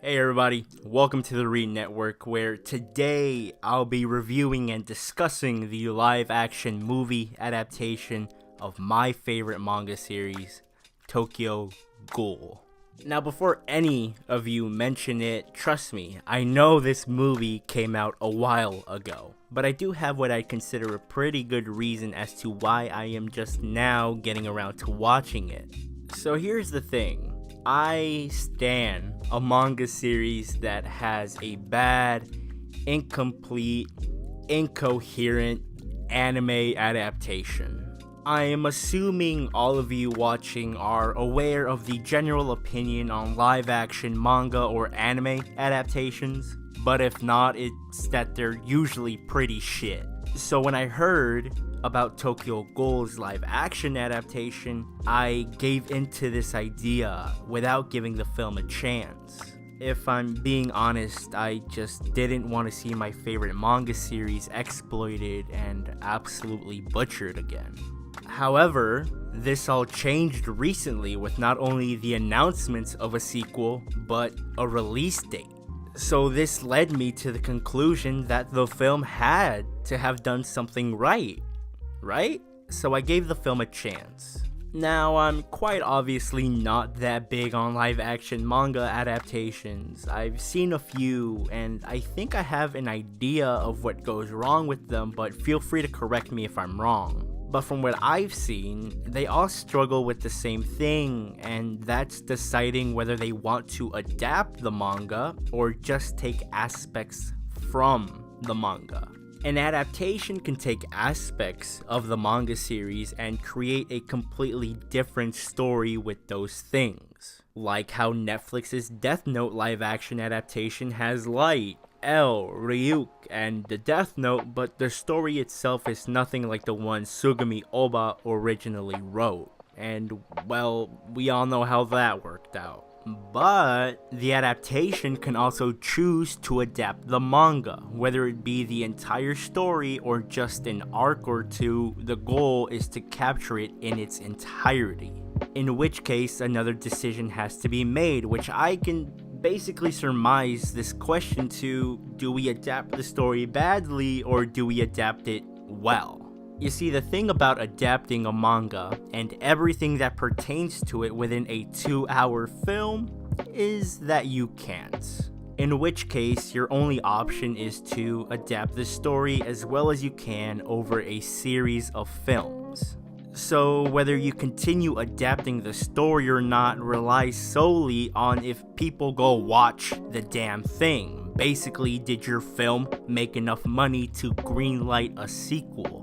Hey everybody, welcome to the Read Network, where today I'll be reviewing and discussing the live-action movie adaptation of my favorite manga series, Tokyo Ghoul. Now before any of you mention it, trust me, I know this movie came out a while ago, but I do have what I consider a pretty good reason as to why I am just now getting around to watching it. So here's the thing. I stan a manga series that has a bad, incomplete, incoherent anime adaptation. I am assuming all of you watching are aware of the general opinion on live-action manga or anime adaptations, but if not, it's that they're usually pretty shit. So when I heard about Tokyo Ghoul's live-action adaptation, I gave into this idea without giving the film a chance. If I'm being honest, I just didn't want to see my favorite manga series exploited and absolutely butchered again. However, this all changed recently with not only the announcement of a sequel, but a release date. So this led me to the conclusion that the film had to have done something right? So I gave the film a chance. Now, I'm quite obviously not that big on live-action manga adaptations. I've seen a few, and I think I have an idea of what goes wrong with them, but feel free to correct me if I'm wrong. But from what I've seen, they all struggle with the same thing, and that's deciding whether they want to adapt the manga or just take aspects from the manga. An adaptation can take aspects of the manga series and create a completely different story with those things. Like how Netflix's Death Note live-action adaptation has Light, L, Ryuk, and the Death Note, but the story itself is nothing like the one Sugumi Oba originally wrote. And, well, we all know how that worked out. But the adaptation can also choose to adapt the manga, whether it be the entire story or just an arc or two. The goal is to capture it in its entirety. In which case, another decision has to be made, which I can basically surmise this question to: do we adapt the story badly or do we adapt it well? You see, the thing about adapting a manga and everything that pertains to it within a 2-hour film is that you can't. In which case, your only option is to adapt the story as well as you can over a series of films. So whether you continue adapting the story or not relies solely on if people go watch the damn thing. Basically, did your film make enough money to greenlight a sequel?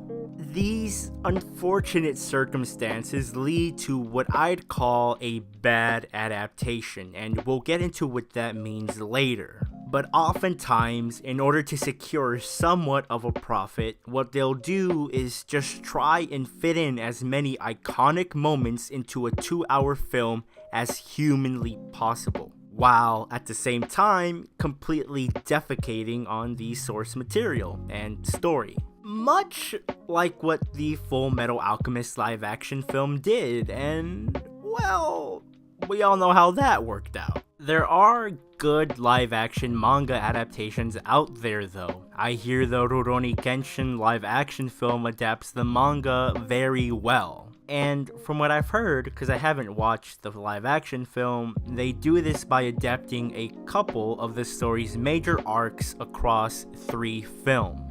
These unfortunate circumstances lead to what I'd call a bad adaptation, and we'll get into what that means later. But oftentimes, in order to secure somewhat of a profit, what they'll do is just try and fit in as many iconic moments into a 2-hour film as humanly possible, while at the same time completely defecating on the source material and story. Much like what the Full Metal Alchemist live-action film did, and, well, we all know how that worked out. There are good live-action manga adaptations out there though. I hear the Rurouni Kenshin live-action film adapts the manga very well. And from what I've heard, because I haven't watched the live-action film, they do this by adapting a couple of the story's major arcs across 3 films.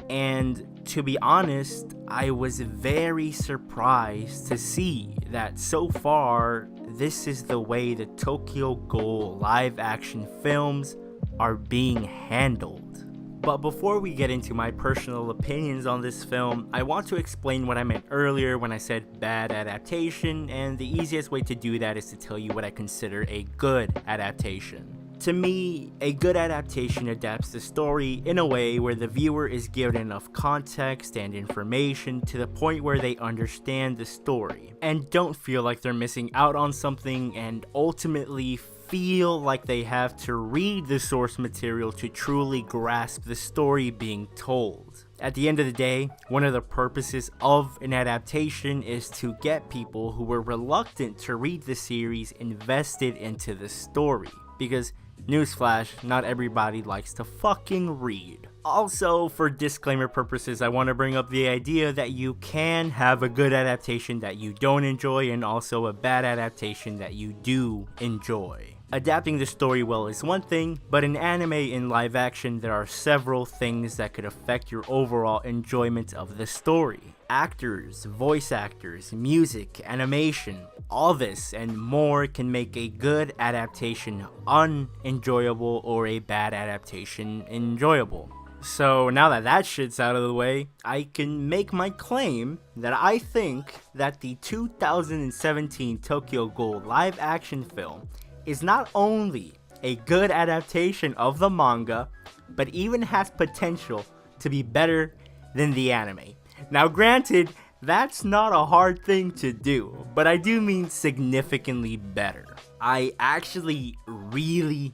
And to be honest, I was very surprised to see that so far, this is the way the Tokyo Ghoul live-action films are being handled. But before we get into my personal opinions on this film, I want to explain what I meant earlier when I said bad adaptation, and the easiest way to do that is to tell you what I consider a good adaptation. To me, a good adaptation adapts the story in a way where the viewer is given enough context and information to the point where they understand the story, and don't feel like they're missing out on something, and ultimately feel like they have to read the source material to truly grasp the story being told. At the end of the day, one of the purposes of an adaptation is to get people who were reluctant to read the series invested into the story, because Newsflash, not everybody likes to fucking read. Also, for disclaimer purposes, I want to bring up the idea that you can have a good adaptation that you don't enjoy and also a bad adaptation that you do enjoy. Adapting the story well is one thing, but in anime and live action there are several things that could affect your overall enjoyment of the story. Actors, voice actors, music, animation, all this and more can make a good adaptation unenjoyable or a bad adaptation enjoyable. So now that that shit's out of the way, I can make my claim that I think that the 2017 Tokyo Ghoul live action film is not only a good adaptation of the manga, but even has potential to be better than the anime. Now granted, that's not a hard thing to do, but I do mean significantly better. I actually really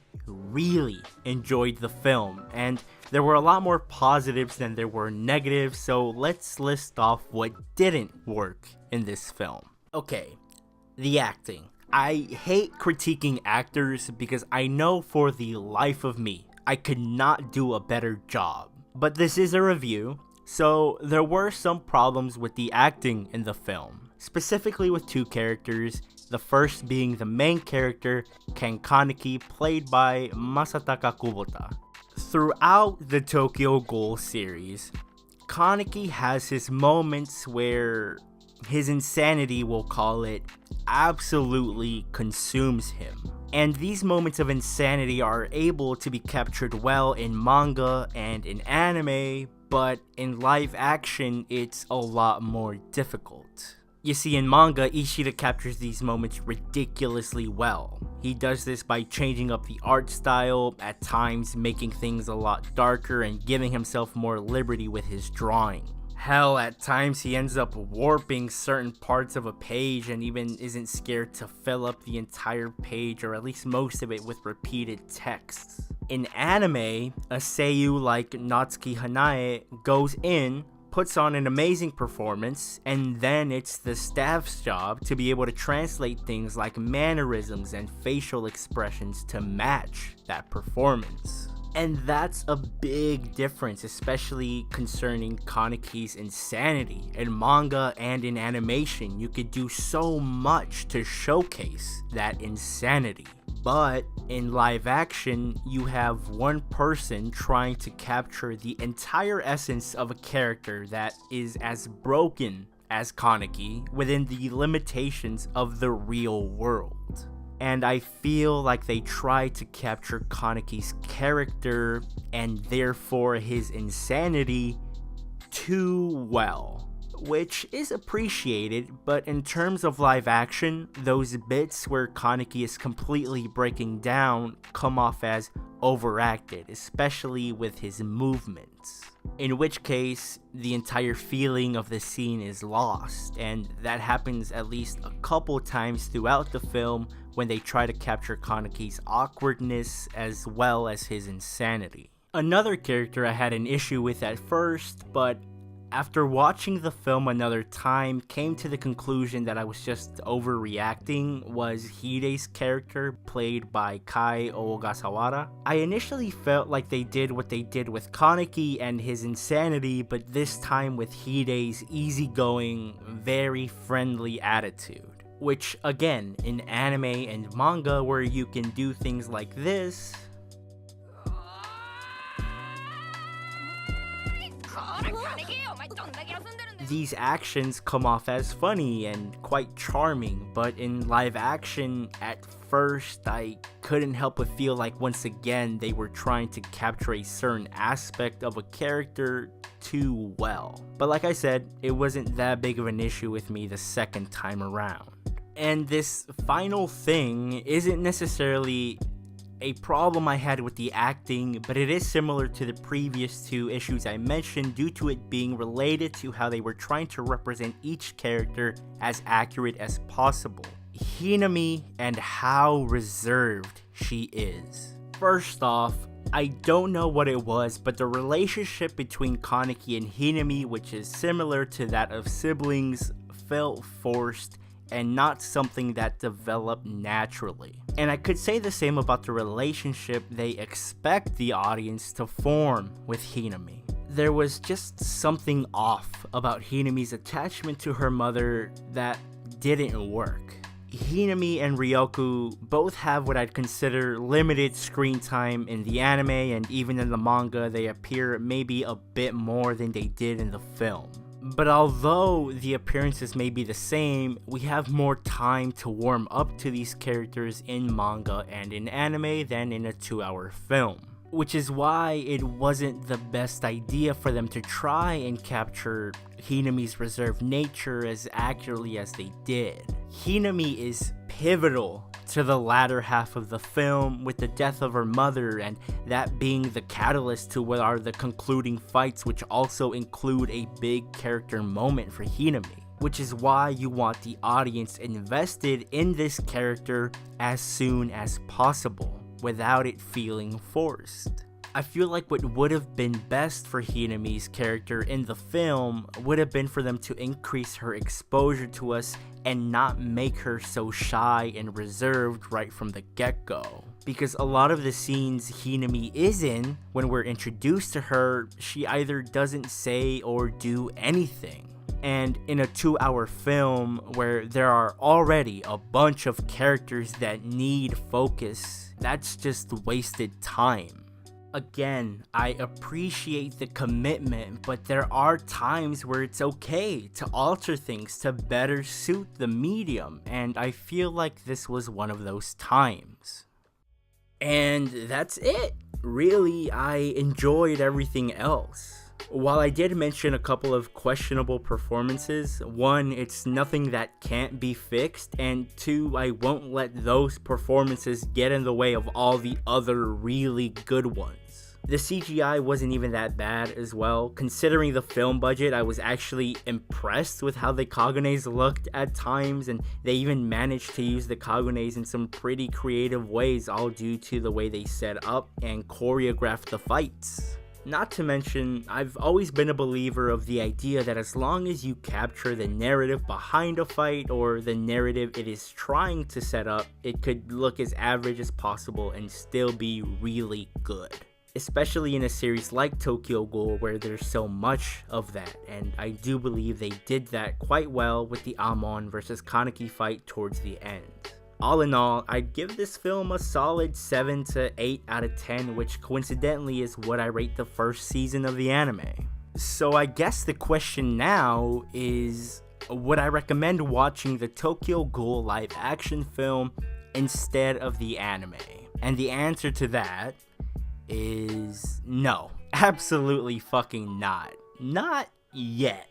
enjoyed the film, and there were a lot more positives than there were negatives, so let's list off what didn't work in this film. Okay, the acting. I hate critiquing actors because I know for the life of me, I could not do a better job. But this is a review, so there were some problems with the acting in the film. Specifically with two characters, the first being the main character, Ken Kaneki, played by Masataka Kubota. Throughout the Tokyo Ghoul series, Kaneki has his moments where his insanity, we'll call it, absolutely consumes him. And these moments of insanity are able to be captured well in manga and in anime, but in live action it's a lot more difficult. You see, in manga, Ishida captures these moments ridiculously well. He does this by changing up the art style, at times making things a lot darker and giving himself more liberty with his drawing. Hell, at times he ends up warping certain parts of a page and even isn't scared to fill up the entire page, or at least most of it, with repeated texts. In anime, a seiyuu like Natsuki Hanae goes in, puts on an amazing performance, and then it's the staff's job to be able to translate things like mannerisms and facial expressions to match that performance. And that's a big difference, especially concerning Kaneki's insanity. In manga and in animation, you could do so much to showcase that insanity. But in live action, you have one person trying to capture the entire essence of a character that is as broken as Kaneki within the limitations of the real world. And I feel like they tried to capture Kaneki's character and therefore his insanity too well, which is appreciated, but in terms of live action, those bits where Kaneki is completely breaking down come off as overacted, especially with his movements. In which case, the entire feeling of the scene is lost, and that happens at least a couple times throughout the film when they try to capture Kaneki's awkwardness as well as his insanity. Another character I had an issue with at first, but after watching the film another time, came to the conclusion that I was just overreacting, was Hide's character, played by Kai Ogasawara. I initially felt like they did what they did with Kaneki and his insanity, but this time with Hide's easygoing, very friendly attitude. Which, again, in anime and manga where you can do things like this, these actions come off as funny and quite charming, but in live action, at first, I couldn't help but feel like once again they were trying to capture a certain aspect of a character too well. But like I said, it wasn't that big of an issue with me the second time around. And this final thing isn't necessarily a problem I had with the acting, but it is similar to the previous two issues I mentioned due to it being related to how they were trying to represent each character as accurate as possible. Hinami and how reserved she is. First off, I don't know what it was, but the relationship between Kaneki and Hinami, which is similar to that of siblings, felt forced and not something that developed naturally. And I could say the same about the relationship they expect the audience to form with Hinami. There was just something off about Hinami's attachment to her mother that didn't work. Hinami and Ryoku both have what I'd consider limited screen time in the anime, and even in the manga they appear maybe a bit more than they did in the film. But although the appearances may be the same, we have more time to warm up to these characters in manga and in anime than in a 2-hour film. Which is why it wasn't the best idea for them to try and capture Hinami's reserved nature as accurately as they did. Hinami is pivotal to the latter half of the film, with the death of her mother and that being the catalyst to what are the concluding fights, which also include a big character moment for Hinami. Which is why you want the audience invested in this character as soon as possible, without it feeling forced. I feel like what would have been best for Hinami's character in the film would have been for them to increase her exposure to us and not make her so shy and reserved right from the get-go. Because a lot of the scenes Hinami is in, when we're introduced to her, she either doesn't say or do anything. And in a 2-hour film where there are already a bunch of characters that need focus, that's just wasted time. Again, I appreciate the commitment, but there are times where it's okay to alter things to better suit the medium, and I feel like this was one of those times. And that's it. Really, I enjoyed everything else. While I did mention a couple of questionable performances, one, it's nothing that can't be fixed, and two, I won't let those performances get in the way of all the other really good ones. The CGI wasn't even that bad as well. Considering the film budget, I was actually impressed with how the Kagunes looked at times, and they even managed to use the Kagunes in some pretty creative ways, all due to the way they set up and choreographed the fights. Not to mention, I've always been a believer of the idea that as long as you capture the narrative behind a fight or the narrative it is trying to set up, it could look as average as possible and still be really good. Especially in a series like Tokyo Ghoul where there's so much of that, and I do believe they did that quite well with the Amon versus Kaneki fight towards the end. All in all, I'd give this film a solid 7 to 8 out of 10, which coincidentally is what I rate the first season of the anime. So I guess the question now is, would I recommend watching the Tokyo Ghoul live action film instead of the anime? And the answer to that is no. Absolutely fucking not. Not yet,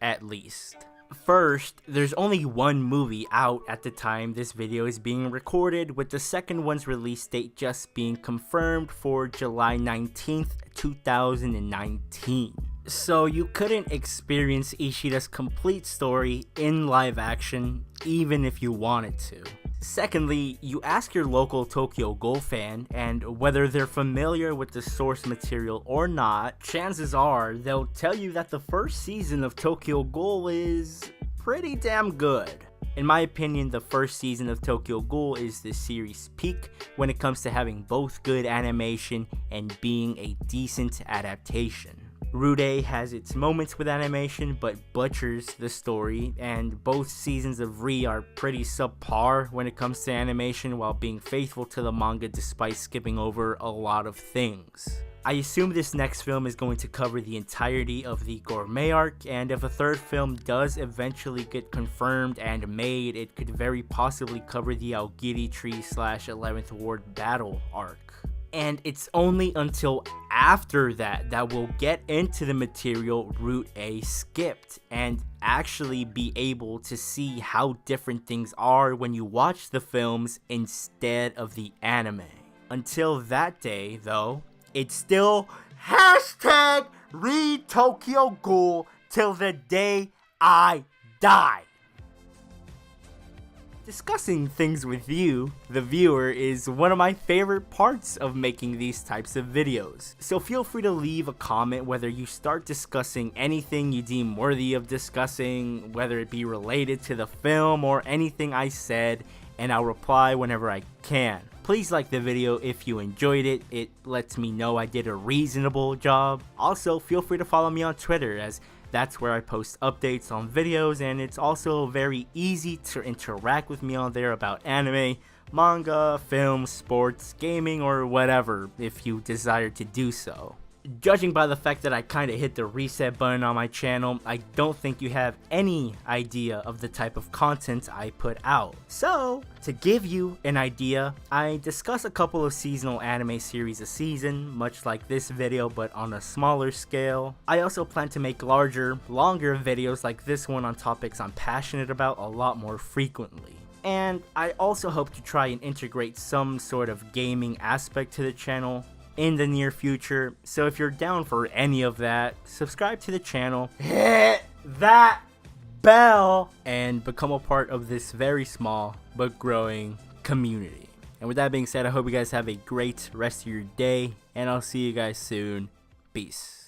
at least. First, there's only one movie out at the time this video is being recorded, with the second one's release date just being confirmed for July 19th, 2019. So you couldn't experience Ishida's complete story in live action, even if you wanted to. Secondly, you ask your local Tokyo Ghoul fan, and whether they're familiar with the source material or not, chances are they'll tell you that the first season of Tokyo Ghoul is pretty damn good. In my opinion, the first season of Tokyo Ghoul is the series' peak when it comes to having both good animation and being a decent adaptation. Rude has its moments with animation, but butchers the story, and both seasons of Ri are pretty subpar when it comes to animation while being faithful to the manga despite skipping over a lot of things. I assume this next film is going to cover the entirety of the Gourmet arc, and if a third film does eventually get confirmed and made, it could very possibly cover the Aogiri Tree / 11th Ward battle arc. And it's only until after that that we'll get into the material Route A skipped and actually be able to see how different things are when you watch the films instead of the anime. Until that day, though, it's still hashtag read Tokyo Ghoul till the day I die. Discussing things with you, the viewer, is one of my favorite parts of making these types of videos. So feel free to leave a comment whether you start discussing anything you deem worthy of discussing, whether it be related to the film or anything I said, and I'll reply whenever I can. Please like the video if you enjoyed it. It lets me know I did a reasonable job. Also, feel free to follow me on Twitter, as that's where I post updates on videos, and it's also very easy to interact with me on there about anime, manga, film, sports, gaming, or whatever if you desire to do so. Judging by the fact that I kinda hit the reset button on my channel, I don't think you have any idea of the type of content I put out. So, to give you an idea, I discuss a couple of seasonal anime series a season, much like this video but on a smaller scale. I also plan to make larger, longer videos like this one on topics I'm passionate about a lot more frequently. And I also hope to try and integrate some sort of gaming aspect to the channel in the near future, so if you're down for any of that, subscribe to the channel, hit that bell, and become a part of this very small but growing community. And with that being said, I hope you guys have a great rest of your day, and I'll see you guys soon. Peace.